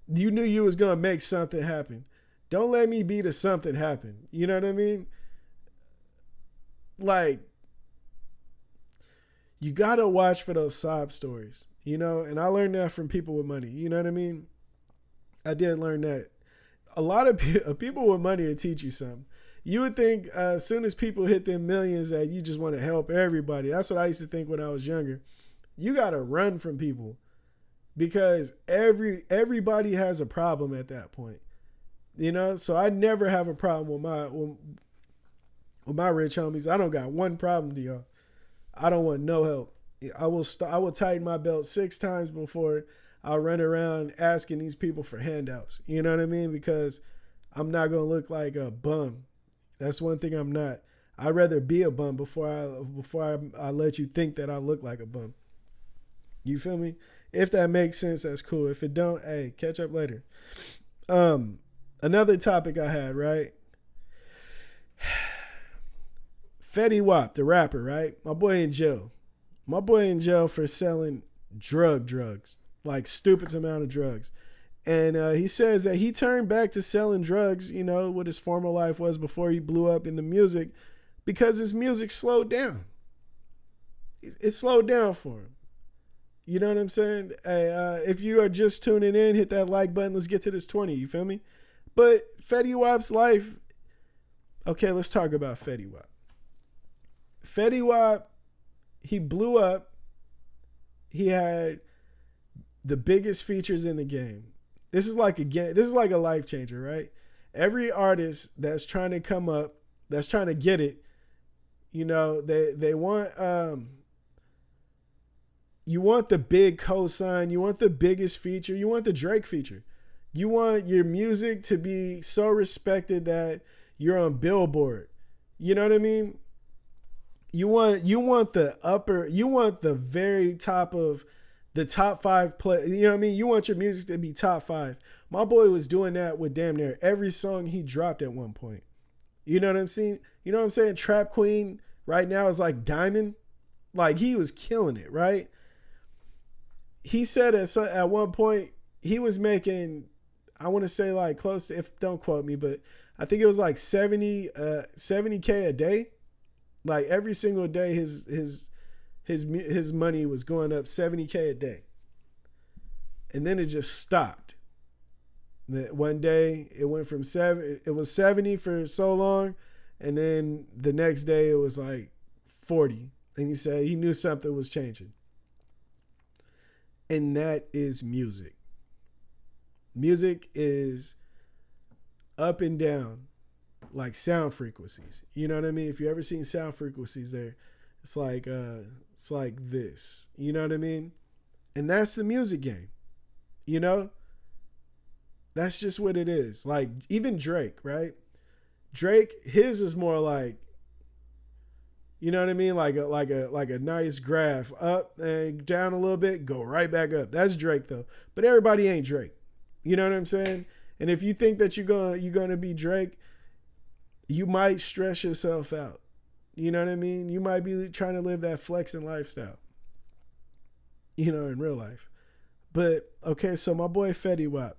you knew you was going to make something happen. Don't let me be the something happen. You know what I mean? Like, you got to watch for those sob stories, and I learned that from people with money. You know what I mean? I did learn that. A lot of people with money will teach you something. You would think as soon as people hit them millions that you just want to help everybody. That's what I used to think when I was younger. You got to run from people, because everybody has a problem at that point. So I never have a problem with my rich homies. I don't got one problem to y'all. I don't want no help. I will tighten my belt 6 times before I run around asking these people for handouts. You know what I mean? Because I'm not going to look like a bum. That's one thing I'm not. I'd rather be a bum before I let you think that I look like a bum. You feel me? If that makes sense, that's cool. If it don't, hey, catch up later. Another topic I had, right? Fetty Wap, the rapper, right? My boy in jail. My boy in jail for selling drugs, like stupid amount of drugs. And he says that he turned back to selling drugs, what his former life was before he blew up in the music, because his music slowed down. It slowed down for him. You know what I'm saying? Hey, if you are just tuning in, hit that like button. Let's get to this 20. You feel me? But Fetty Wap's life. Okay, let's talk about Fetty Wap. Fetty Wap, he blew up. He had the biggest features in the game. This is like a life changer, right? Every artist that's trying to come up, that's trying to get it, you know, they want you want the big cosign, you want the biggest feature, you want the Drake feature. You want your music to be so respected that you're on Billboard. You know what I mean? You want the very top of the top 5 play. You know what I mean? You want your music to be top 5. My boy was doing that with damn near every song he dropped at one point. You know what I'm saying? You know what I'm saying? Trap Queen right now is like Diamond. Like, he was killing it, right? He said at one point he was making, I want to say like close to, if don't quote me, but I think it was like 70K a day. Like every single day his money was going up 70K a day. And then it just stopped. That one day it went from it was 70 for so long, and then the next day it was like 40. And he said he knew something was changing. And that is music. Music is up and down like sound frequencies. You know what I mean? If you ever seen sound frequencies there, it's like this. You know what I mean? And that's the music game. You know? That's just what it is. Like even Drake, right? Drake, his is more like, you know what I mean? Like a nice graph, up and down a little bit, go right back up. That's Drake though. But everybody ain't Drake. You know what I'm saying? And if you think that you're gonna be Drake, you might stress yourself out. You know what I mean? You might be trying to live that flexing lifestyle. You know, in real life. But okay, so my boy Fetty Wap,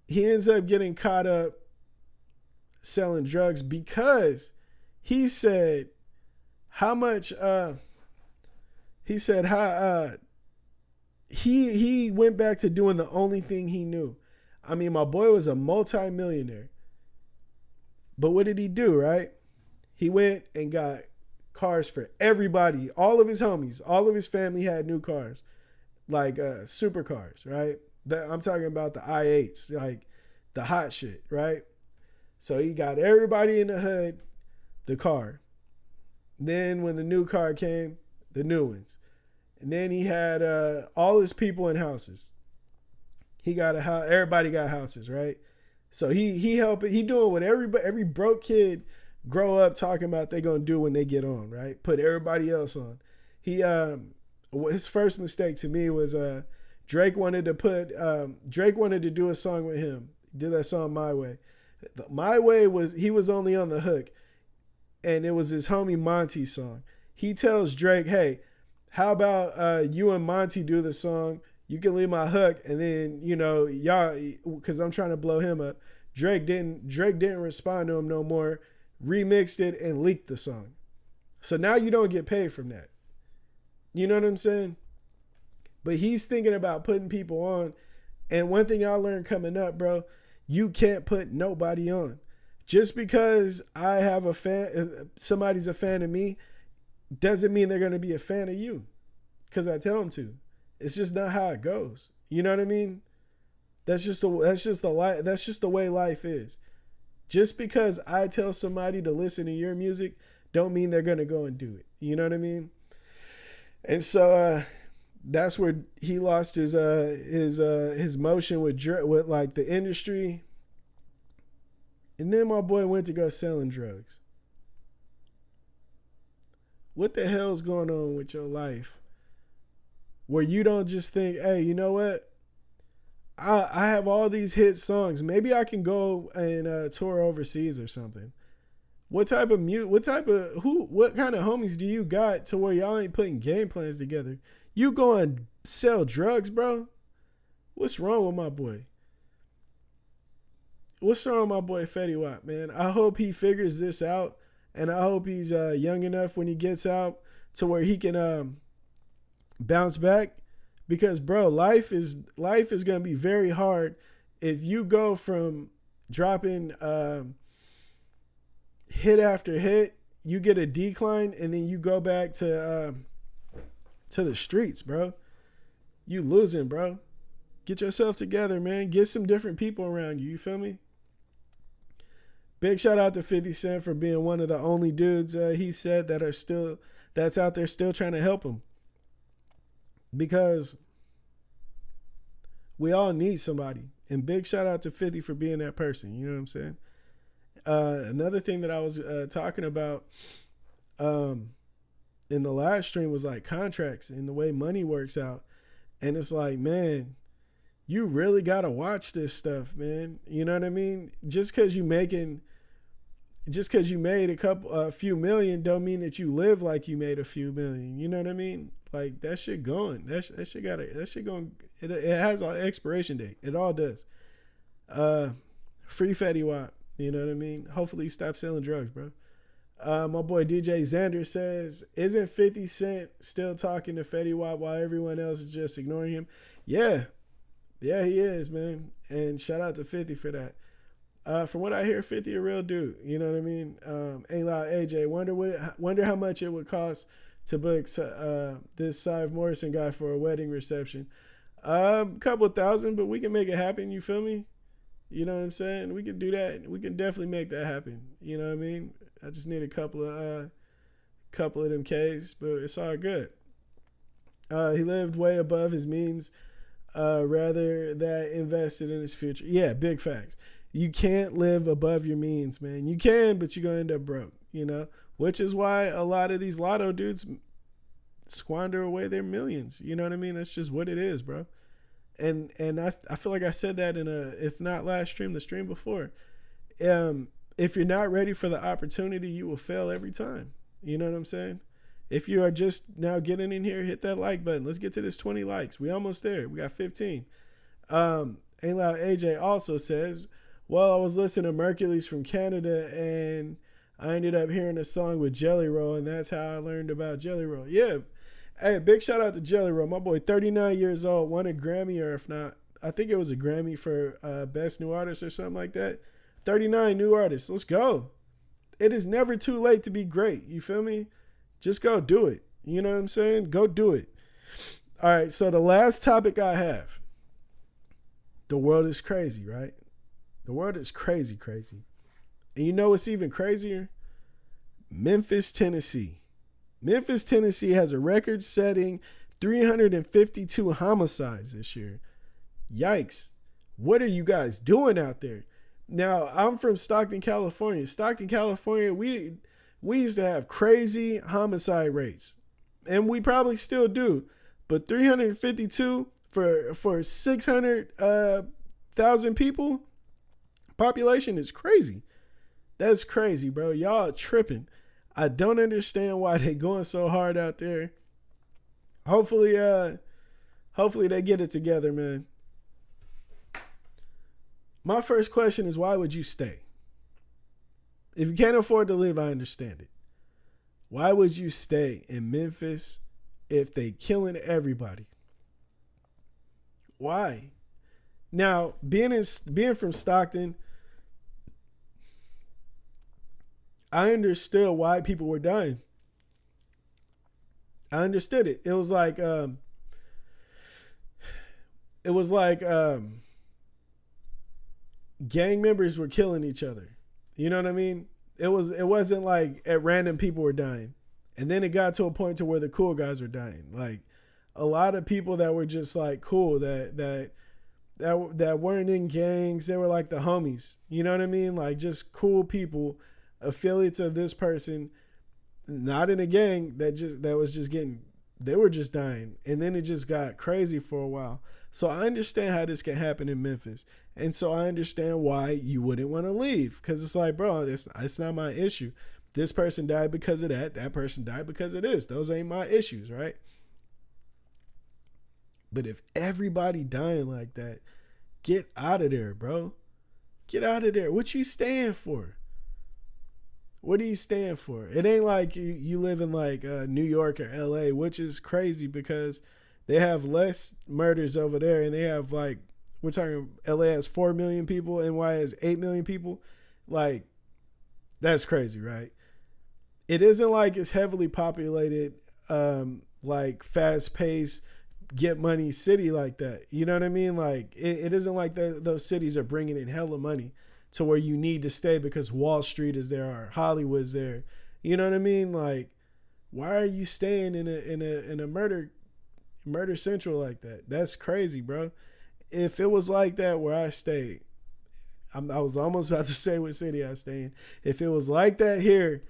he ends up getting caught up selling drugs because he said how much he went back to doing the only thing he knew. I mean, my boy was a multi-millionaire. But what did he do, right? He went and got cars for everybody. All of his homies, all of his family had new cars. Like supercars, right? I'm talking about the i8s, like the hot shit, right? So he got everybody in the hood the car. Then when the new car came, the new ones. And then he had all his people in houses. He got a house. Everybody got houses, right? So he helping. He doing what every broke kid grow up talking about they gonna do when they get on, right? Put everybody else on. His first mistake to me was Drake wanted to do a song with him. He did that song My Way. My Way he was only on the hook. And it was his homie Monty's song. He tells Drake, hey, how about you and Monty do the song? You can leave my hook, and then, you know, y'all, because I'm trying to blow him up. Drake didn't respond to him no more, remixed it, and leaked the song. So now you don't get paid from that. You know what I'm saying? But he's thinking about putting people on. And one thing I learned coming up, bro, you can't put nobody on. Just because I have a fan, somebody's a fan of me, doesn't mean they're going to be a fan of you because I tell them to. It's just not how it goes. You know what I mean? That's just the way life is. Just because I tell somebody to listen to your music, don't mean they're going to go and do it. You know what I mean? And so that's where he lost his motion with like the industry. And then my boy went to go selling drugs. What the hell's going on with your life where you don't just think, hey, you know what? I have all these hit songs. Maybe I can go and tour overseas or something. What kind of homies do you got to where y'all ain't putting game plans together? You go and sell drugs, bro? What's wrong with my boy? What's wrong with my boy Fetty Wap, man? I hope he figures this out, and I hope he's young enough when he gets out to where he can bounce back. Because, bro, life is gonna be very hard if you go from dropping hit after hit. you get a decline and then you go back to the streets, bro. You losing, bro. Get yourself together, man. Get some different people around you. You feel me? Big shout out to 50 Cent for being one of the only dudes he said that's out there still trying to help him. Because we all need somebody. And big shout out to 50 for being that person. You know what I'm saying? Another thing that I was talking about in the last stream was like contracts and the way money works out. And it's like, man, you really got to watch this stuff, man. You know what I mean? Just because you made a few million don't mean that you live like you made a few million. You know what I mean? Like that shit going. That shit going. It has an expiration date. It all does. Free Fetty Wap. You know what I mean? Hopefully you stop selling drugs, bro. My boy DJ Xander says, isn't 50 Cent still talking to Fetty Wap while everyone else is just ignoring him? Yeah, he is, man. And shout out to 50 for that. From what I hear, 50 a real dude. You know what I mean? Ain't loud AJ. Wonder how much it would cost to book this Sive Morrison guy for a wedding reception. Couple $1,000, but we can make it happen. You feel me? You know what I'm saying? We can do that. We can definitely make that happen. You know what I mean? I just need a couple of them K's, but it's all good. He lived way above his means, rather that invested in his future. Yeah, big facts. You can't live above your means, man. You can, but you're going to end up broke, you know? Which is why a lot of these lotto dudes squander away their millions. You know what I mean? That's just what it is, bro. And I feel like I said that in if not last stream, the stream before. If you're not ready for the opportunity, you will fail every time. You know what I'm saying? If you are just now getting in here, hit that like button. Let's get to this 20 likes. We almost there. We got 15. Ain't Loud AJ also says, well, I was listening to Mercules from Canada and I ended up hearing a song with Jelly Roll, and that's how I learned about Jelly Roll. Yeah. Hey, big shout out to Jelly Roll. My boy, 39 years old, won a Grammy, or if not, I think it was a Grammy for Best New Artist or something like that. 39 new artists. Let's go. It is never too late to be great. You feel me? Just go do it. You know what I'm saying? Go do it. All right, so the last topic I have. The world is crazy, right? The world is crazy. And you know what's even crazier? Memphis, Tennessee. Memphis, Tennessee has a record-setting 352 homicides this year. Yikes. What are you guys doing out there? Now, I'm from Stockton, California. Stockton, California, we used to have crazy homicide rates. And we probably still do. But 352 for 600,000 people, population is crazy. That's crazy, bro. Y'all tripping. I don't understand why they going so hard out there. Hopefully they get it together, man. My first question is, why would you stay? If you can't afford to live, I understand it. Why would you stay in Memphis if they killing everybody? Why? Now, being from Stockton, I understood why people were dying. I understood it. It was like gang members were killing each other. You know what I mean? It wasn't like at random people were dying. And then it got to a point to where the cool guys were dying. Like a lot of people that were just like cool that weren't in gangs, they were like the homies. You know what I mean? Like just cool people, affiliates of this person, not in a gang they were just dying. And then it just got crazy for a while. So I understand how this can happen in Memphis. And so I understand why you wouldn't want to leave. Because it's like, bro, it's not my issue. This person died because of that. That person died because of this. Those ain't my issues, right? But if everybody dying like that, get out of there, bro. Get out of there. What you staying for? What are you staying for? It ain't like you live in like New York or LA, which is crazy because they have less murders over there. And they have like, we're talking LA has 4 million people, NY has 8 million people. Like, that's crazy, right? it isn't like it's heavily populated, like fast paced, get money city like that. You know what I mean? Like it isn't like those cities are bringing in hella money to where you need to stay because Wall Street is there or Hollywood's there. You know what I mean? Like, why are you staying in a murder central like that? That's crazy, bro. If it was like that where I stayed, I was almost about to say what city I stay in. If it was like that here,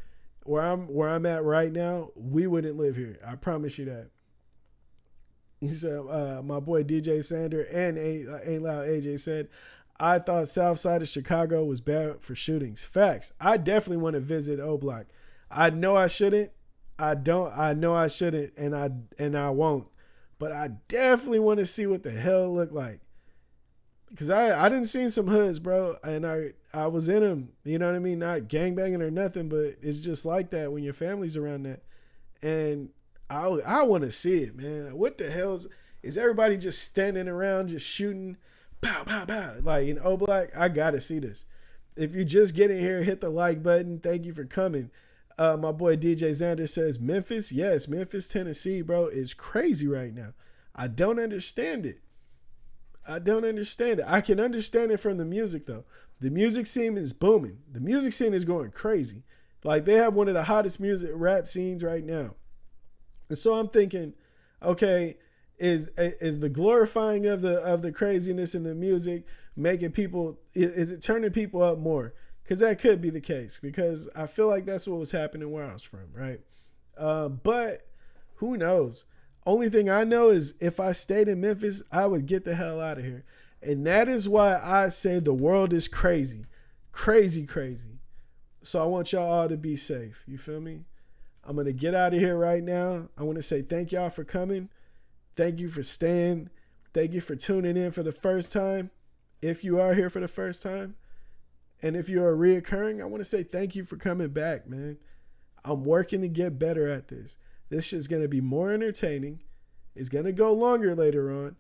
where I'm at right now, we wouldn't live here. I promise you that. He said, my boy DJ Sander and Ain't Loud AJ said, I thought South Side of Chicago was bad for shootings. Facts. I definitely want to visit O Block. I know I shouldn't. I know I shouldn't, and I won't. But I definitely want to see what the hell it looked like. Because I didn't see some hoods, bro, and I was in them. You know what I mean? Not gangbanging or nothing, but it's just like that when your family's around that. And I want to see it, man. What the hell is everybody just standing around just shooting, pow, pow, pow, like in O Block? I got to see this. If you just get in here, hit the like button. Thank you for coming. My boy DJ Xander says, Memphis? Yes, Memphis, Tennessee, bro, is crazy right now. I don't understand it. I can understand it from the music, though. The music scene is booming. The music scene is going crazy. Like, they have one of the hottest rap scenes right now. And so I'm thinking, okay, is the glorifying of the craziness in the music making people, is it turning people up more? Because that could be the case, because I feel like that's what was happening where I was from, right? But who knows? Only thing I know is if I stayed in Memphis, I would get the hell out of here. And that is why I say the world is crazy. Crazy, crazy. So I want y'all all to be safe. You feel me? I'm going to get out of here right now. I want to say thank y'all for coming. Thank you for staying. Thank you for tuning in for the first time. If you are here for the first time. And if you're a reoccurring, I want to say thank you for coming back, man. I'm working to get better at this. This shit's going to be more entertaining. It's going to go longer later on.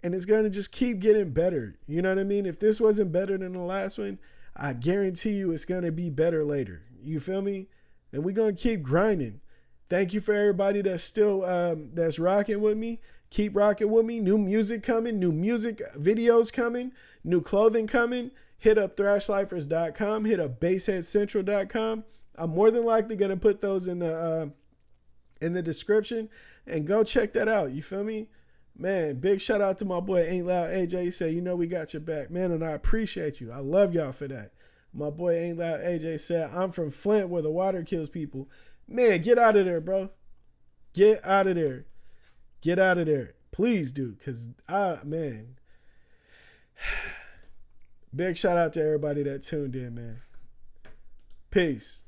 And it's going to just keep getting better. You know what I mean? If this wasn't better than the last one, I guarantee you it's going to be better later. You feel me? And we're going to keep grinding. Thank you for everybody that's still that's rocking with me. Keep rocking with me. New music coming. New music videos coming. New clothing coming. Hit up thrashlifers.com. Hit up bassheadcentral.com. I'm more than likely going to put those in the description. And go check that out. You feel me? Man, big shout out to my boy Ain't Loud AJ. He said, you know we got your back. Man, and I appreciate you. I love y'all for that. My boy Ain't Loud AJ said, I'm from Flint where the water kills people. Man, get out of there, bro. Get out of there. Get out of there. Please do. Because, man. Big shout out to everybody that tuned in, man. Peace.